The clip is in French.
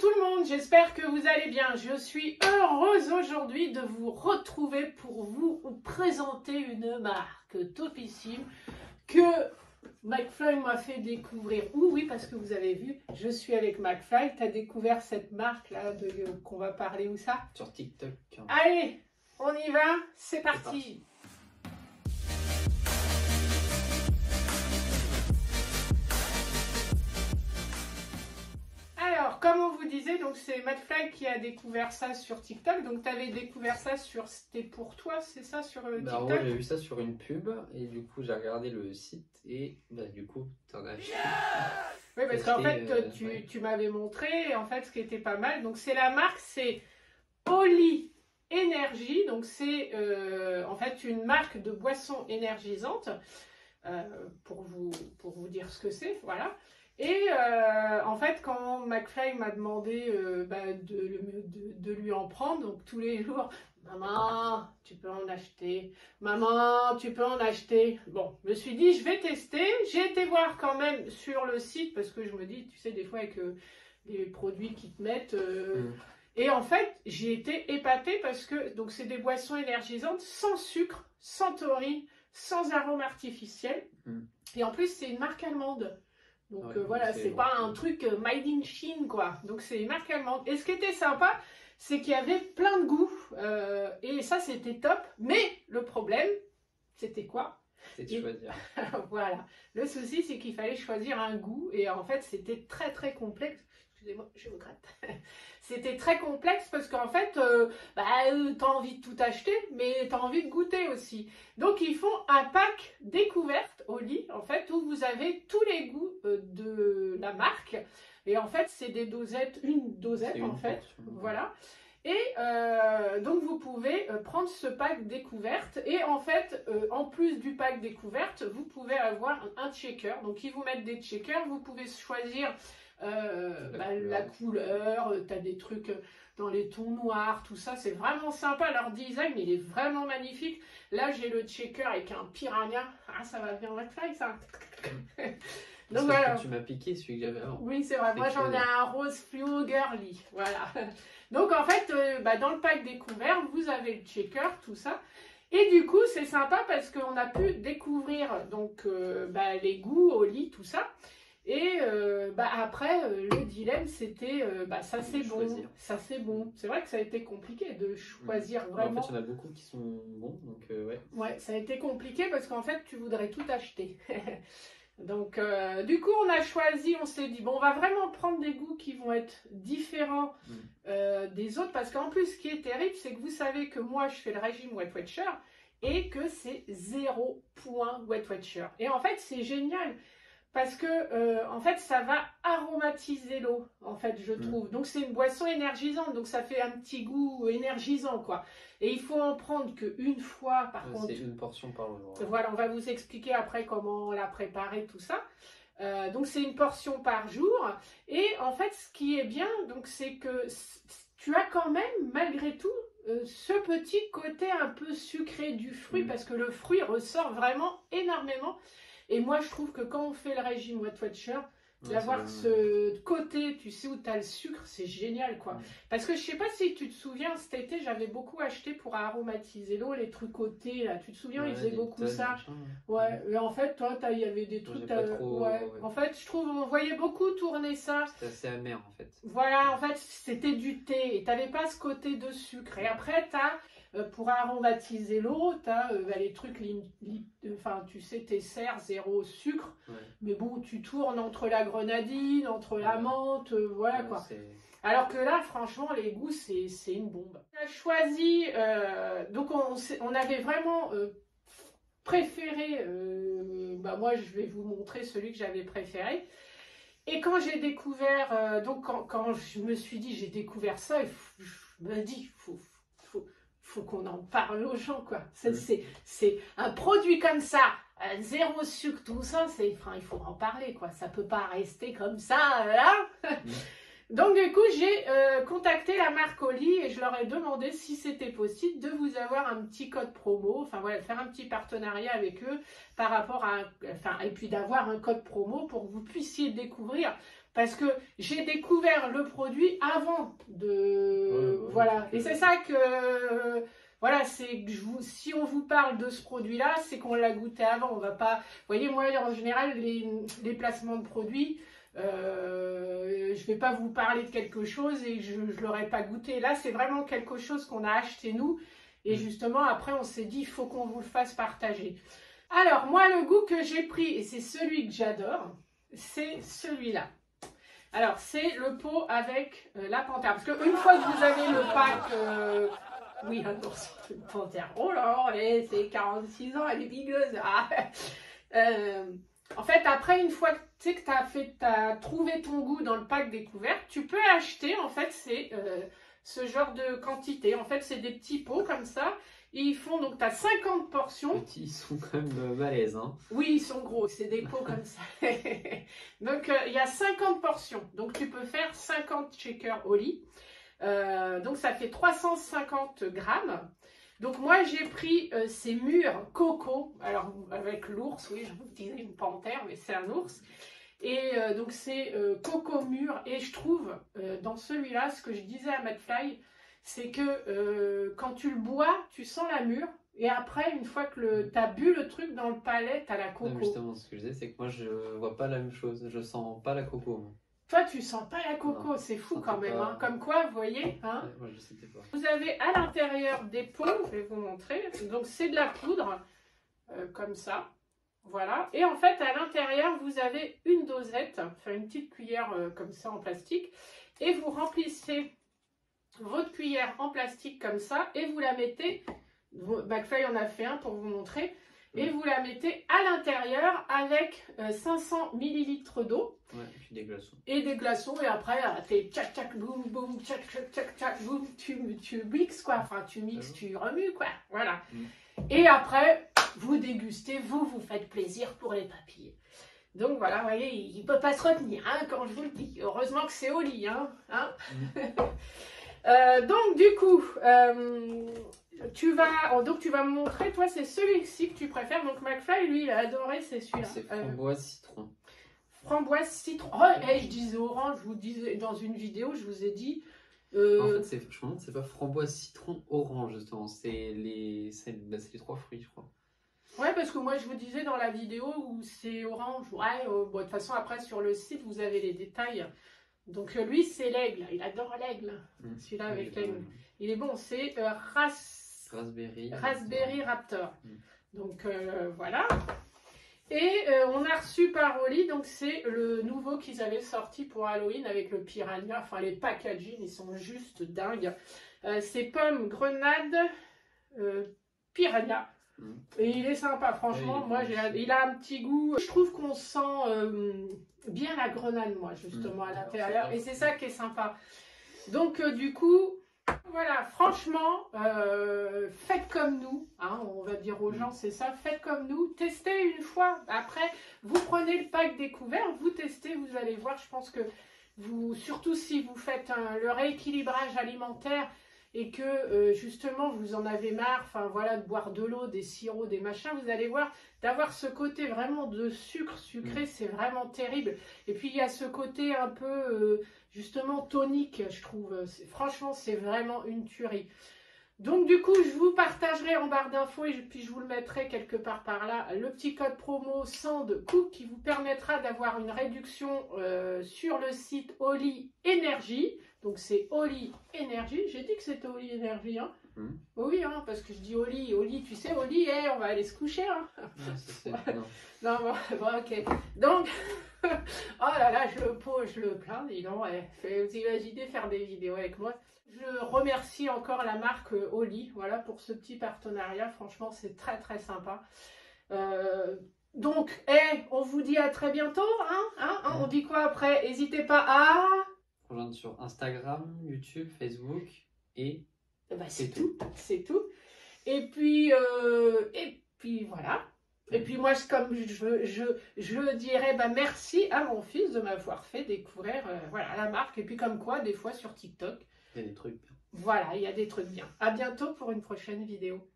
tout le monde, j'espère que vous allez bien. Je suis heureuse aujourd'hui de vous retrouver pour vous présenter une marque topissime que McFly m'a fait découvrir. Oui, parce que vous avez vu, je suis avec McFly. Tu as découvert cette marque-là qu'on va parler où ça? Sur TikTok. Allez, on y va, c'est parti. Alors, comme on vous disait, donc c'est McFly qui a découvert ça sur TikTok. Donc, tu avais découvert ça c'était pour toi, c'est ça, sur TikTok? En gros, j'ai vu ça sur une pub et du coup, j'ai regardé le site et du coup, t'en as acheté. Oui, parce qu'en fait, tu m'avais montré, en fait, ce qui était pas mal. Donc, c'est la marque, c'est Oli Energy. Donc, c'est en fait une marque de boissons énergiseantes. Pour vous dire ce que c'est, voilà. Et en fait, quand McFly m'a demandé de lui en prendre, donc tous les jours, maman, tu peux en acheter, maman, tu peux en acheter. Bon, je me suis dit, je vais tester. J'ai été voir quand même sur le site parce que je me dis, tu sais, des fois avec les produits qui te mettent. Et en fait, j'ai été épatée parce que donc c'est des boissons énergisantes sans sucre, sans taurine, sans arôme artificiel. Et en plus, c'est une marque allemande. Donc voilà, c'est pas un truc made in Chine, quoi. Donc c'est une marque allemande. Et ce qui était sympa, c'est qu'il y avait plein de goûts. Et ça, c'était top. Mais le problème, c'était quoi? C'était de choisir. Voilà. Le souci, c'est qu'il fallait choisir un goût. Et en fait, c'était très, très complexe. Excusez-moi, je me gratte. C'était très complexe parce qu'en fait, tu as envie de tout acheter, mais tu as envie de goûter aussi. Donc, ils font un pack découverte au lit, en fait, où vous avez tous les goûts de la marque. Et en fait, c'est des dosettes, une dosette en fait. Voilà. Et donc, vous pouvez prendre ce pack découverte. Et en fait, en plus du pack découverte, vous pouvez avoir un checker. Donc, ils vous mettent des checkers. Vous pouvez choisir la couleur, tu as des trucs dans les tons noirs, tout ça, c'est vraiment sympa. Leur design, il est vraiment magnifique. Là, j'ai le checker avec un piranha. Ah, ça va bien McFly, ça. Donc voilà. Tu m'as piqué celui que j'avais avant. Oui, c'est vrai. Moi, j'en ai un rose fluo girly. Voilà. Donc, en fait, dans le pack découvert, vous avez le checker, tout ça. Et du coup, c'est sympa parce qu'on a pu découvrir donc, les goûts au lit, tout ça. Et après, le dilemme, c'était ça c'est bon, ça c'est bon. C'est vrai que ça a été compliqué de choisir vraiment. En fait, il y en a beaucoup qui sont bons, donc ouais. Ouais, ça a été compliqué parce qu'en fait, tu voudrais tout acheter. Donc, du coup, on a choisi, on s'est dit, bon, on va vraiment prendre des goûts qui vont être différents des autres. Parce qu'en plus, ce qui est terrible, c'est que vous savez que moi, je fais le régime Weight Watcher et que c'est 0 point Weight Watcher. Et en fait, c'est génial. Parce que, en fait, ça va aromatiser l'eau, en fait, je trouve. Donc, c'est une boisson énergisante. Donc, ça fait un petit goût énergisant, quoi. Et il faut en prendre qu'une fois, par contre. C'est une portion par jour. Voilà, on va vous expliquer après comment la préparer, tout ça. Donc, c'est une portion par jour. Et en fait, ce qui est bien, donc, c'est que tu as quand même, malgré tout, ce petit côté un peu sucré du fruit. Parce que le fruit ressort vraiment énormément. Et moi, je trouve que quand on fait le régime Weight Watcher, d'avoir ce côté, tu sais, où tu as le sucre, c'est génial, quoi. Parce que je sais pas si tu te souviens, cet été, j'avais beaucoup acheté pour aromatiser l'eau, les trucs côtés, là. Tu te souviens, ils faisaient beaucoup ça. Ouais, et en fait, toi, il y avait des trucs... En fait, je trouve, on voyait beaucoup tourner ça. C'était assez amer, en fait. Voilà, en fait, c'était du thé. Et tu n'avais pas ce côté de sucre. Et après, tu as... pour aromatiser l'eau, tu as les trucs, tu sais, tes serres, 0 sucre. Mais bon, tu tournes entre la grenadine, entre la menthe, voilà quoi. Alors que là, franchement, les goûts, c'est une bombe. On a choisi, donc on avait vraiment préféré, moi je vais vous montrer celui que j'avais préféré. Et quand j'ai découvert, donc quand je me suis dit, j'ai découvert ça, je me dis, faut qu'on en parle aux gens, quoi. C'est un produit comme ça, 0 sucre, tout ça, il faut en parler, quoi. Ça peut pas rester comme ça, là. Donc, du coup, j'ai contacté la marque Oli et je leur ai demandé si c'était possible de vous avoir un petit code promo, enfin voilà, faire un petit partenariat avec eux par rapport à, et puis d'avoir un code promo pour que vous puissiez découvrir parce que j'ai découvert le produit avant de... voilà, et c'est ça que... voilà, c'est que si on vous parle de ce produit-là, c'est qu'on l'a goûté avant. On va pas... Vous voyez, moi, en général, les placements de produits, je vais pas vous parler de quelque chose et je ne l'aurais pas goûté. Là, c'est vraiment quelque chose qu'on a acheté nous. Et justement, après, on s'est dit, il faut qu'on vous le fasse partager. Alors, moi, le goût que j'ai pris, et c'est celui que j'adore, c'est celui-là. Alors, c'est le pot avec la panthère. Parce qu'une fois que vous avez le pack... oui, attention, une panthère. Oh là, c'est 46 ans, elle est bigueuse. Ah. En fait, après, une fois que tu sais que tu as trouvé ton goût dans le pack découverte, tu peux acheter, en fait, c'est ce genre de quantité. En fait, c'est des petits pots comme ça. Et ils font, donc, tu as 50 portions. Petits, ils sont quand même balèzes, hein. Oui, ils sont gros, c'est des pots comme ça. Donc, il y a 50 portions. Donc, tu peux faire 50 shakers au lit. Donc, ça fait 350 grammes. Donc, moi, j'ai pris ces mûres coco. Alors, avec l'ours, oui, je vous disais une panthère, mais c'est un ours. Et donc, c'est coco mûr. Et je trouve, dans celui-là, ce que je disais à McFly, c'est que quand tu le bois, tu sens la mûre. Et après, une fois que tu as bu le truc dans le palais, tu as la coco. Non, justement, ce que je disais, c'est que moi, je vois pas la même chose. Je sens pas la coco, moi. Toi, tu sens pas la coco, c'est fou quand même. Hein. Comme quoi, vous voyez, hein, ouais, moi, je sais pas. vous avez à l'intérieur des pots, je vais vous montrer. Donc, c'est de la poudre, comme ça. Voilà. Et en fait, à l'intérieur, vous avez une dosette, enfin une petite cuillère comme ça en plastique. Et vous remplissez votre cuillère en plastique comme ça et vous la mettez. McFly en a fait un pour vous montrer. Et vous la mettez à l'intérieur avec 500 ml d'eau. Ouais, et puis des glaçons. Et des glaçons. Et après, t'es tchac tchac boum boum tchac tchac tchac tchac boum. Tu mixes quoi. Enfin, tu mixes, tu remues quoi. Voilà. Et après, vous dégustez, vous faites plaisir pour les papilles. Donc voilà, vous voyez, il ne peut pas se retenir hein, quand je vous le dis. Heureusement que c'est au lit. Hein. Donc du coup... tu vas me montrer, toi c'est celui-ci que tu préfères. Donc McFly, lui, il a adoré, c'est celui-là. C'est framboise citron. Framboise citron. Oh, je disais orange, je vous disais dans une vidéo, je vous ai dit. En fait, je me demande, c'est pas framboise citron orange, justement. C'est les 3 fruits, je crois. Ouais, parce que moi je vous disais dans la vidéo où c'est orange. Ouais, bon, de toute façon, après sur le site, vous avez les détails. Donc lui, c'est l'aigle. Il adore l'aigle. Celui-là avec l'aigle. Il est bon, c'est Raspberry Raptor. Donc voilà. Et on a reçu par Oli, donc c'est le nouveau qu'ils avaient sorti pour Halloween avec le piranha. Enfin, les packaging, ils sont juste dingues. C'est pomme, grenade, piranha. Et il est sympa, franchement. Moi, il a un petit goût. Je trouve qu'on sent bien la grenade, moi, justement, à l'intérieur. Et c'est ça qui est sympa. Donc, du coup... Voilà, franchement, faites comme nous, hein, on va dire aux gens, c'est ça, faites comme nous, testez une fois, après, vous prenez le pack découvert, vous testez, vous allez voir, je pense que vous, surtout si vous faites le rééquilibrage alimentaire et que justement vous en avez marre, enfin voilà, de boire de l'eau, des sirops, des machins, vous allez voir, d'avoir ce côté vraiment de sucre sucré, c'est vraiment terrible. Et puis il y a ce côté un peu... justement tonique, je trouve. Franchement, c'est vraiment une tuerie. Donc, du coup, je vous partagerai en barre d'infos et puis je vous le mettrai quelque part par là, le petit code promo SANDCOOK qui vous permettra d'avoir une réduction sur le site Oli Énergie. Donc, c'est Oli Énergie. J'ai dit que c'était Oli Énergie, hein. Oui, hein, parce que je dis Oli, tu sais, Oli, on va aller se coucher, hein. Non, bon, ok. Donc, oh là là, je le plains, dis donc, vous imaginez faire des vidéos avec moi. Je remercie encore la marque Oli, voilà, pour ce petit partenariat, franchement, c'est très très sympa. Donc, on vous dit à très bientôt, hein, on dit quoi après? N'hésitez pas à... rejoindre sur Instagram, YouTube, Facebook et... c'est tout, c'est tout. Et puis voilà. Et puis moi, comme je dirais merci à mon fils de m'avoir fait découvrir voilà, la marque. Et puis comme quoi, des fois sur TikTok, il y a des trucs bien. Voilà, il y a des trucs bien. À bientôt pour une prochaine vidéo.